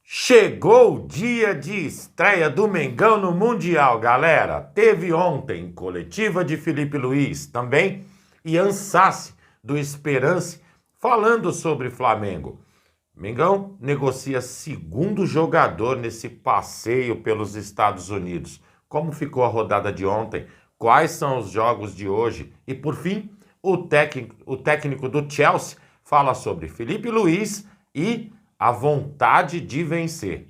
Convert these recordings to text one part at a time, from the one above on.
Chegou o dia de estreia do Mengão no Mundial, galera. Teve ontem coletiva de Felipe Luiz, também Ian Sassi, do Esperance, falando sobre Flamengo. Mengão negocia segundo jogador nesse passeio pelos Estados Unidos. Como ficou a rodada de ontem? Quais são os jogos de hoje? E por fim, o técnico do Chelsea fala sobre Felipe Luiz e a vontade de vencer.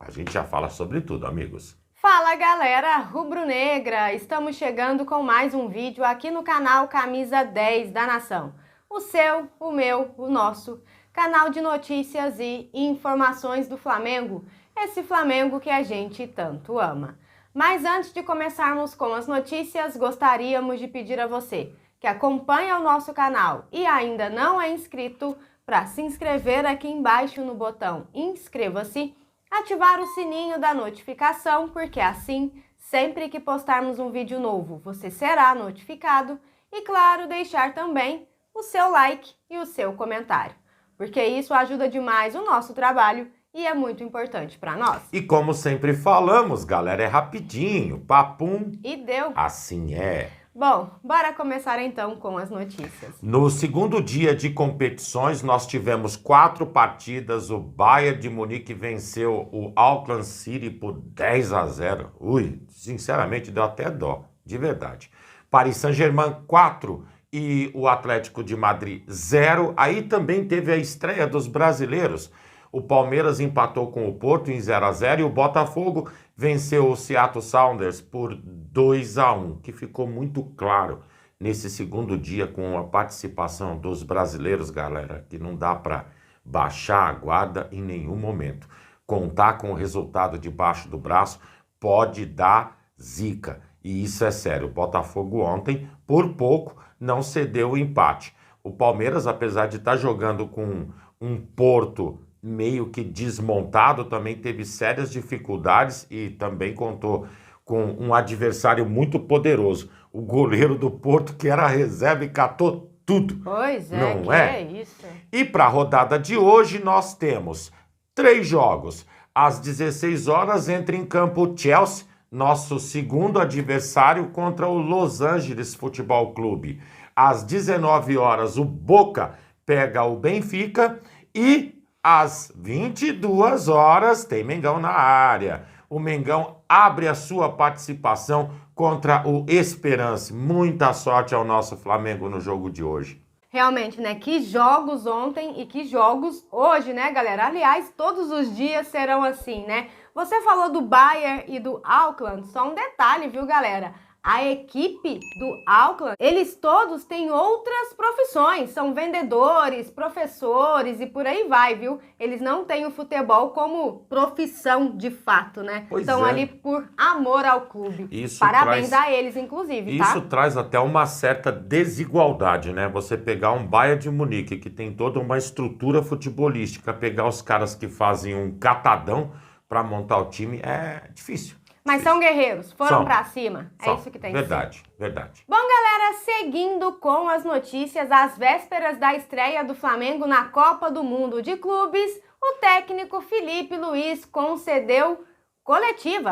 A gente já fala sobre tudo, amigos. Fala, galera rubro-negra! Estamos chegando com mais um vídeo aqui no canal Camisa 10 da Nação. O seu, o meu, o nosso canal de notícias e informações do Flamengo. Esse Flamengo que a gente tanto ama. Mas antes de começarmos com as notícias, gostaríamos de pedir a você que acompanha o nosso canal e ainda não é inscrito, para se inscrever aqui embaixo no botão inscreva-se, ativar o sininho da notificação, porque assim, sempre que postarmos um vídeo novo, você será notificado e, claro, deixar também o seu like e o seu comentário, porque isso ajuda demais o nosso trabalho e é muito importante para nós. E como sempre falamos, galera, é rapidinho, papum. E deu. Assim é. Bom, bora começar então com as notícias. No segundo dia de competições, nós tivemos 4 partidas. O Bayern de Munique venceu o Auckland City por 10-0. Ui, sinceramente deu até dó, de verdade. Paris Saint-Germain 4 e o Atlético de Madrid 0. Aí também teve a estreia dos brasileiros. O Palmeiras empatou com o Porto em 0-0 e o Botafogo venceu o Seattle Sounders por 2-1, que ficou muito claro nesse segundo dia com a participação dos brasileiros, galera, que não dá para baixar a guarda em nenhum momento. Contar com o resultado debaixo do braço pode dar zica, e isso é sério. O Botafogo ontem, por pouco, não cedeu o empate. O Palmeiras, apesar de estar jogando com um Porto meio que desmontado, também teve sérias dificuldades e também contou com um adversário muito poderoso. O goleiro do Porto, que era reserva e catou tudo. Pois é, não que é? é isso. E para a rodada de hoje nós temos 3 jogos. Às 16 horas entra em campo o Chelsea, nosso segundo adversário, contra o Los Angeles Futebol Clube. Às 19 horas o Boca pega o Benfica e às 22 horas tem Mengão na área. O Mengão abre a sua participação contra o Esperance. Muita sorte ao nosso Flamengo no jogo de hoje. Realmente, né? Que jogos ontem e que jogos hoje, né, galera? Aliás, todos os dias serão assim, né? Você falou do Bayern e do Auckland, só um detalhe, viu, galera? A equipe do Auckland, eles todos têm outras profissões, são vendedores, professores e por aí vai, viu? Eles não têm o futebol como profissão de fato, né? Estão ali por amor ao clube. Parabéns a eles, inclusive, tá? Isso traz até uma certa desigualdade, né? Você pegar um Bayern de Munique, que tem toda uma estrutura futebolística, pegar os caras que fazem um catadão para montar o time, é difícil. Mas são guerreiros, foram pra cima. É isso que tem que ser. Verdade, verdade. Bom, galera, seguindo com as notícias, às vésperas da estreia do Flamengo na Copa do Mundo de Clubes, o técnico Felipe Luiz concedeu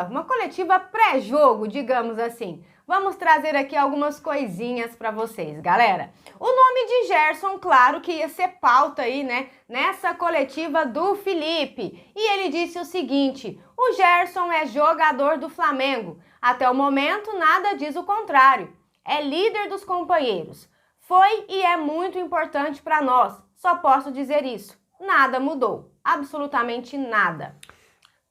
uma coletiva pré-jogo, digamos assim. Vamos trazer aqui algumas coisinhas para vocês, galera. O nome de Gerson, claro que ia ser pauta aí, né, nessa coletiva do Felipe. E ele disse o seguinte: o Gerson é jogador do Flamengo. Até o momento, nada diz o contrário. É líder dos companheiros. Foi e é muito importante para nós. Só posso dizer isso. Nada mudou. Absolutamente nada.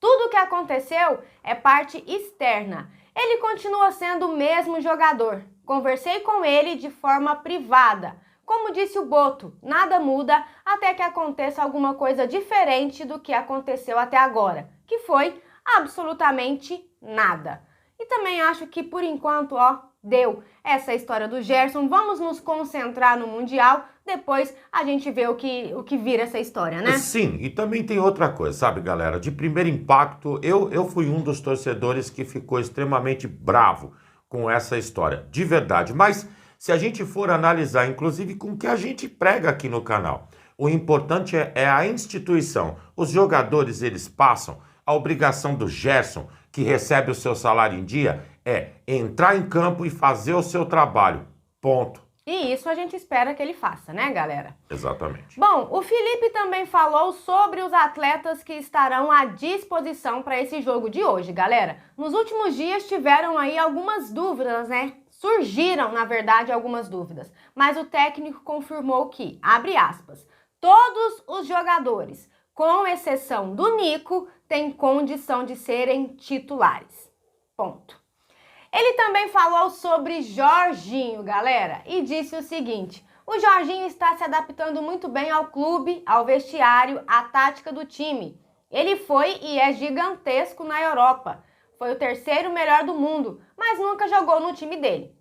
Tudo o que aconteceu é parte externa. Ele continua sendo o mesmo jogador. Conversei com ele de forma privada. Como disse o Boto, nada muda até que aconteça alguma coisa diferente do que aconteceu até agora, que foi absolutamente nada. E também acho que por enquanto, deu essa história do Gerson. Vamos nos concentrar no Mundial, depois a gente vê o que vira essa história, né? Sim, e também tem outra coisa, sabe, galera? De primeiro impacto, eu fui um dos torcedores que ficou extremamente bravo com essa história, de verdade. Mas se a gente for analisar, inclusive com o que a gente prega aqui no canal, O importante é a instituição. Os jogadores, eles passam. A obrigação do Gerson, que recebe o seu salário em dia, é entrar em campo e fazer o seu trabalho. Ponto. E isso a gente espera que ele faça, né, galera? Exatamente. Bom, o Felipe também falou sobre os atletas que estarão à disposição para esse jogo de hoje, galera. Nos últimos dias tiveram aí algumas dúvidas, né? Surgiram, na verdade, algumas dúvidas. Mas o técnico confirmou que, abre aspas, todos os jogadores, com exceção do Nico, têm condição de serem titulares. Ponto. Ele também falou sobre Jorginho, galera, e disse o seguinte: o Jorginho está se adaptando muito bem ao clube, ao vestiário, à tática do time. Ele foi e é gigantesco na Europa. Foi o terceiro melhor do mundo, mas nunca jogou no time dele.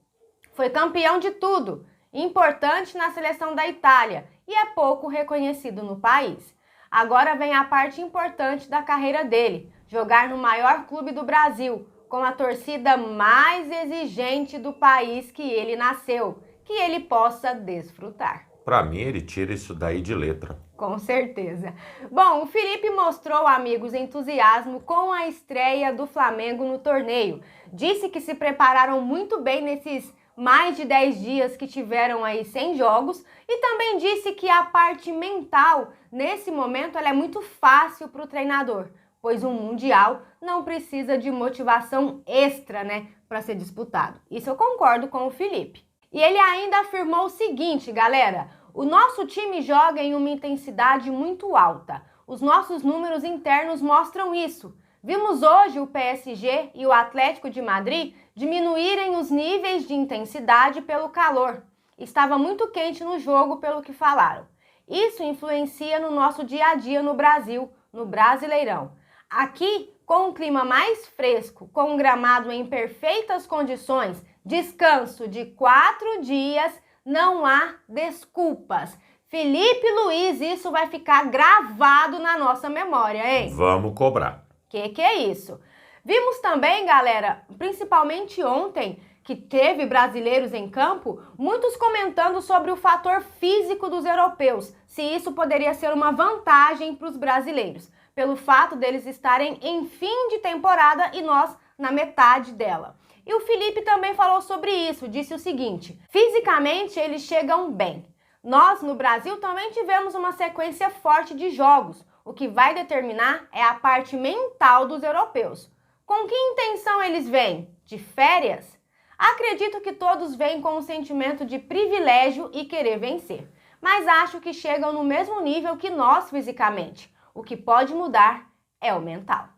Foi campeão de tudo, importante na seleção da Itália e é pouco reconhecido no país. Agora vem a parte importante da carreira dele, jogar no maior clube do Brasil, com a torcida mais exigente do país que ele nasceu, que ele possa desfrutar. Para mim, ele tira isso daí de letra. Com certeza. Bom, o Felipe mostrou, amigos, entusiasmo com a estreia do Flamengo no torneio. Disse que se prepararam muito bem nesses mais de 10 dias que tiveram aí sem jogos e também disse que a parte mental, nesse momento, ela é muito fácil para o treinador, pois um Mundial não precisa de motivação extra, né, para ser disputado. Isso eu concordo com o Felipe. E ele ainda afirmou o seguinte, galera: o nosso time joga em uma intensidade muito alta. Os nossos números internos mostram isso. Vimos hoje o PSG e o Atlético de Madrid diminuírem os níveis de intensidade pelo calor. Estava muito quente no jogo, pelo que falaram. Isso influencia no nosso dia a dia no Brasil, no Brasileirão. Aqui, com um clima mais fresco, com um gramado em perfeitas condições, descanso de 4 dias, não há desculpas. Felipe Luiz, isso vai ficar gravado na nossa memória, hein? Vamos cobrar. Que é isso? Vimos também, galera, principalmente ontem, que teve brasileiros em campo, muitos comentando sobre o fator físico dos europeus, se isso poderia ser uma vantagem para os brasileiros, pelo fato deles estarem em fim de temporada e nós na metade dela. E o Felipe também falou sobre isso, disse o seguinte: fisicamente eles chegam bem. Nós, no Brasil, também tivemos uma sequência forte de jogos. O que vai determinar é a parte mental dos europeus. Com que intenção eles vêm? De férias? Acredito que todos vêm com um sentimento de privilégio e querer vencer, mas acho que chegam no mesmo nível que nós fisicamente. O que pode mudar é o mental.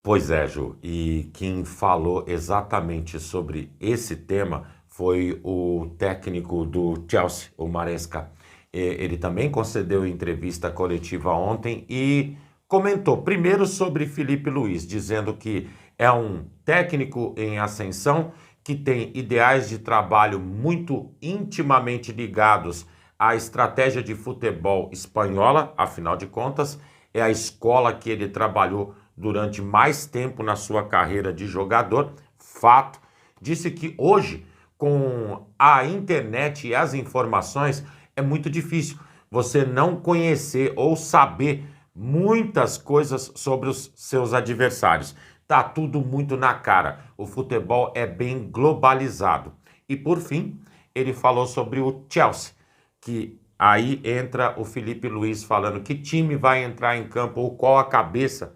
Pois é, Ju, e quem falou exatamente sobre esse tema foi o técnico do Chelsea, o Maresca. Ele também concedeu entrevista coletiva ontem e comentou primeiro sobre Felipe Luiz, dizendo que é um técnico em ascensão, que tem ideais de trabalho muito intimamente ligados à estratégia de futebol espanhola, afinal de contas, é a escola que ele trabalhou durante mais tempo na sua carreira de jogador. Fato. Disse que hoje, com a internet e as informações, é muito difícil você não conhecer ou saber muitas coisas sobre os seus adversários. Tá tudo muito na cara. O futebol é bem globalizado. E por fim, ele falou sobre o Chelsea, que aí entra o Felipe Luiz falando que time vai entrar em campo ou qual a cabeça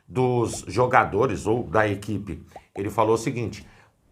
dos jogadores ou da equipe. Ele falou o seguinte: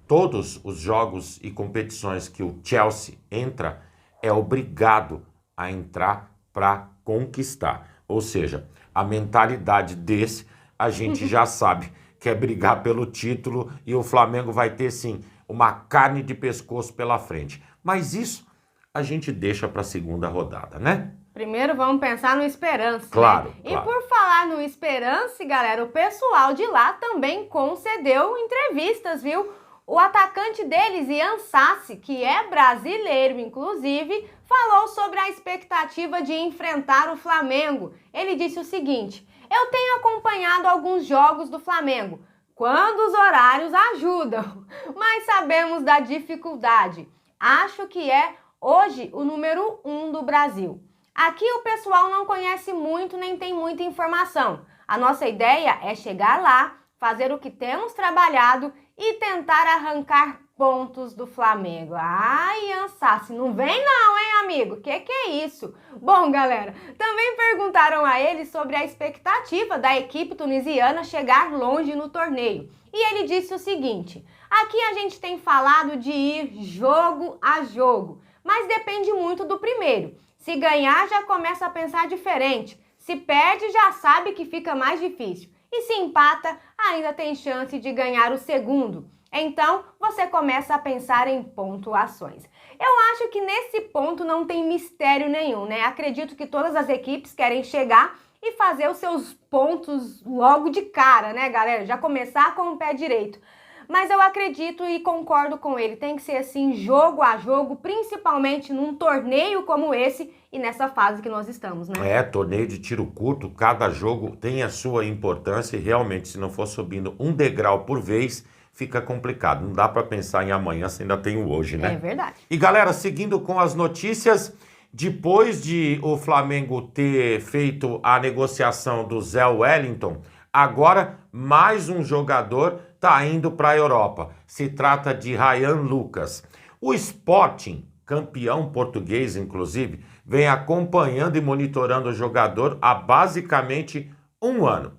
todos os jogos e competições que o Chelsea entra é obrigado a entrar para conquistar. Ou seja, a mentalidade desse a gente já sabe que é brigar pelo título e o Flamengo vai ter sim uma carne de pescoço pela frente. Mas isso a gente deixa para a segunda rodada, né? Primeiro vamos pensar no Esperance, claro, né? Claro. E por falar no Esperance, galera, o pessoal de lá também concedeu entrevistas, viu? O atacante deles, Ian Sassi, que é brasileiro, inclusive, falou sobre a expectativa de enfrentar o Flamengo. Ele disse o seguinte: eu tenho acompanhado alguns jogos do Flamengo, quando os horários ajudam, mas sabemos da dificuldade. Acho que é hoje o número 1 do Brasil. Aqui o pessoal não conhece muito nem tem muita informação. A nossa ideia é chegar lá, fazer o que temos trabalhado e tentar arrancar pontos do Flamengo. Ai, Ansassi, não vem não, hein, amigo? Que é isso? Bom, galera, também perguntaram a ele sobre a expectativa da equipe tunisiana chegar longe no torneio. E ele disse o seguinte: aqui a gente tem falado de ir jogo a jogo, mas depende muito do primeiro. Se ganhar, já começa a pensar diferente. Se perde, já sabe que fica mais difícil. E se empata, ainda tem chance de ganhar o segundo. Então, você começa a pensar em pontuações. Eu acho que nesse ponto não tem mistério nenhum, né? Acredito que todas as equipes querem chegar e fazer os seus pontos logo de cara, né, galera? Já começar com o pé direito. Mas eu acredito e concordo com ele, tem que ser assim, jogo a jogo, principalmente num torneio como esse e nessa fase que nós estamos, né? É, torneio de tiro curto, cada jogo tem a sua importância e realmente, se não for subindo um degrau por vez, fica complicado. Não dá para pensar em amanhã se ainda tem o hoje, né? É verdade. E galera, seguindo com as notícias, depois de o Flamengo ter feito a negociação do Zé Wellington, agora mais um jogador está indo para a Europa. Se trata de Ryan Lucas. O Sporting, campeão português inclusive, vem acompanhando e monitorando o jogador há basicamente um ano.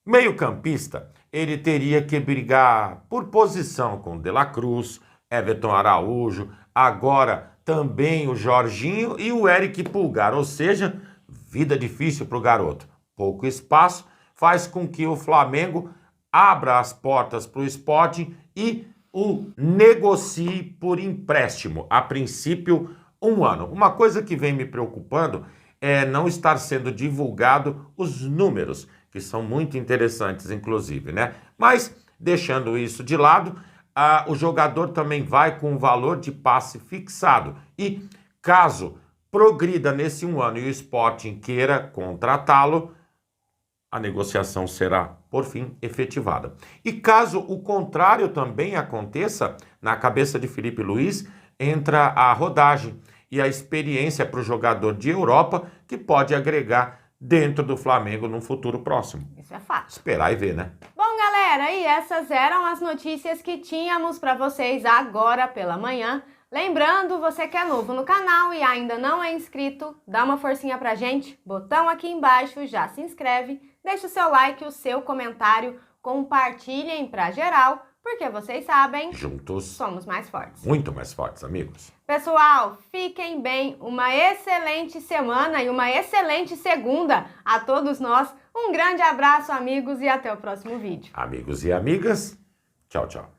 Meio-campista, ele teria que brigar por posição com De La Cruz, Everton Araújo, agora também o Jorginho e o Eric Pulgar, ou seja, vida difícil para o garoto. Pouco espaço faz com que o Flamengo abra as portas para o Sporting e o negocie por empréstimo, a princípio um ano. Uma coisa que vem me preocupando é não estar sendo divulgado os números, que são muito interessantes, inclusive, né? Mas, deixando isso de lado, o jogador também vai com um valor de passe fixado. E, caso progrida nesse um ano e o Sporting queira contratá-lo, a negociação será, por fim, efetivada. E caso o contrário também aconteça, na cabeça de Filipe Luís, entra a rodagem e a experiência para o jogador de Europa que pode agregar dentro do Flamengo num futuro próximo. Isso é fato. Esperar e ver, né? Bom, galera, e essas eram as notícias que tínhamos para vocês agora pela manhã. Lembrando, você que é novo no canal e ainda não é inscrito, dá uma forcinha pra gente, botão aqui embaixo, já se inscreve, deixa o seu like, o seu comentário, compartilhem pra geral, porque vocês sabem, juntos somos mais fortes. Muito mais fortes, amigos. Pessoal, fiquem bem, uma excelente semana e uma excelente segunda a todos nós. Um grande abraço, amigos, e até o próximo vídeo. Amigos e amigas, tchau, tchau.